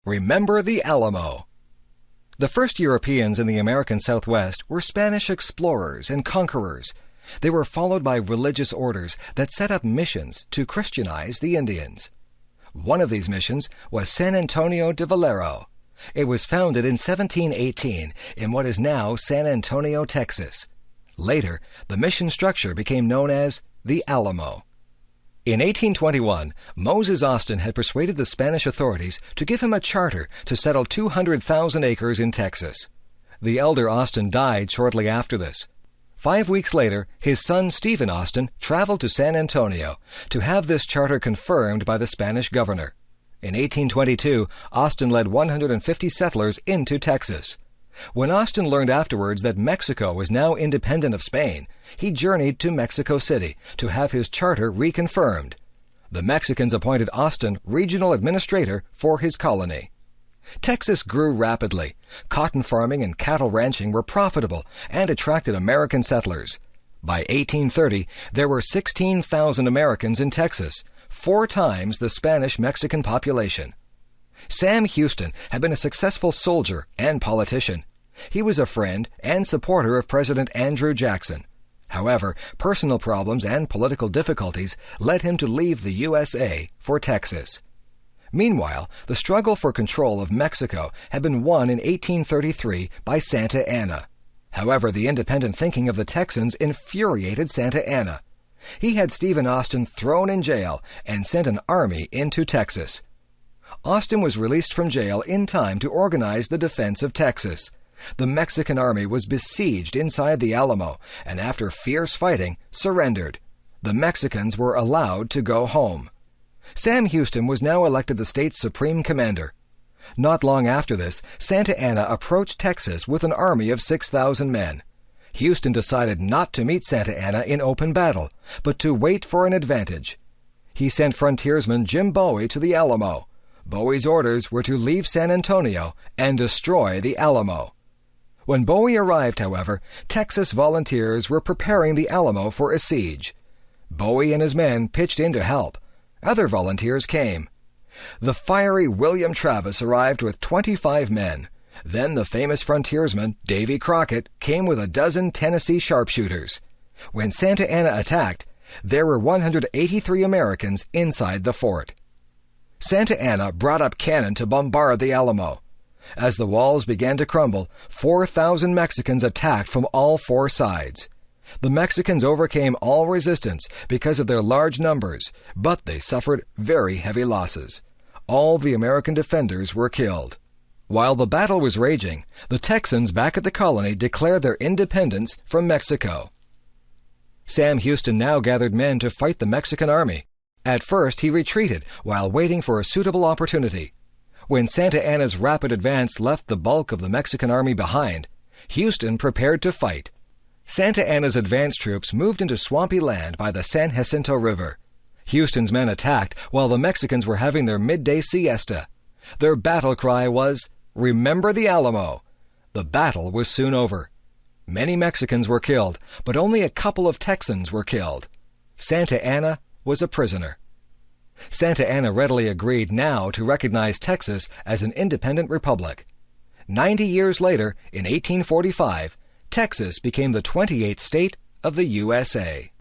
Remember the Alamo. The first Europeans in the American Southwest were Spanish explorers and conquerors. They were followed by religious orders that set up missions to Christianize the Indians. One of these missions was San Antonio de Valero. It was founded in 1718 in what is now San Antonio, Texas. Later, the mission structure became known as the Alamo. In 1821, Moses Austin had persuaded the Spanish authorities to give him a charter to settle 200,000 acres in Texas. The elder Austin died shortly after this. 5 weeks later, his son Stephen Austin traveled to San Antonio to have this charter confirmed by the Spanish governor. In 1822, Austin led 150 settlers into Texas. When Austin learned afterwards that Mexico was now independent of Spain, he journeyed to Mexico City to have his charter reconfirmed. The Mexicans appointed Austin regional administrator for his colony. Texas grew rapidly. Cotton farming and cattle ranching were profitable and attracted American settlers. By 1830, there were 16,000 Americans in Texas, 4 times the Spanish-Mexican population. Sam Houston had been a successful soldier and politician. He was a friend and supporter of President Andrew Jackson. However, personal problems and political difficulties led him to leave the USA for Texas. Meanwhile, the struggle for control of Mexico had been won in 1833 by Santa Anna. However, the independent thinking of the Texans infuriated Santa Anna. He had Stephen Austin thrown in jail and sent an army into Texas. Austin was released from jail in time to organize the defense of Texas. The Mexican army was besieged inside the Alamo, and after fierce fighting, surrendered. The Mexicans were allowed to go home. Sam Houston was now elected the state's supreme commander. Not long after this, Santa Anna approached Texas with an army of 6,000 men. Houston decided not to meet Santa Anna in open battle, but to wait for an advantage. He sent frontiersman Jim Bowie to the Alamo. Bowie's orders were to leave San Antonio and destroy the Alamo. When Bowie arrived, however, Texas volunteers were preparing the Alamo for a siege. Bowie and his men pitched in to help. Other volunteers came. The fiery William Travis arrived with 25 men. Then the famous frontiersman Davy Crockett came with a dozen Tennessee sharpshooters. When Santa Anna attacked, there were 183 Americans inside the fort. Santa Anna brought up cannon to bombard the Alamo. As the walls began to crumble, 4,000 Mexicans attacked from all 4 sides. The Mexicans overcame all resistance because of their large numbers, but they suffered very heavy losses. All the American defenders were killed. While the battle was raging, the Texans back at the colony declared their independence from Mexico. Sam Houston now gathered men to fight the Mexican army. At first, he retreated while waiting for a suitable opportunity. When Santa Anna's rapid advance left the bulk of the Mexican army behind, Houston prepared to fight. Santa Anna's advance troops moved into swampy land by the San Jacinto River. Houston's men attacked while the Mexicans were having their midday siesta. Their battle cry was, "Remember the Alamo!" The battle was soon over. Many Mexicans were killed, but only a couple of Texans were killed. Santa Anna was a prisoner. Santa Anna readily agreed now to recognize Texas as an independent republic. 90 years later, in 1845, Texas became the 28th state of the USA.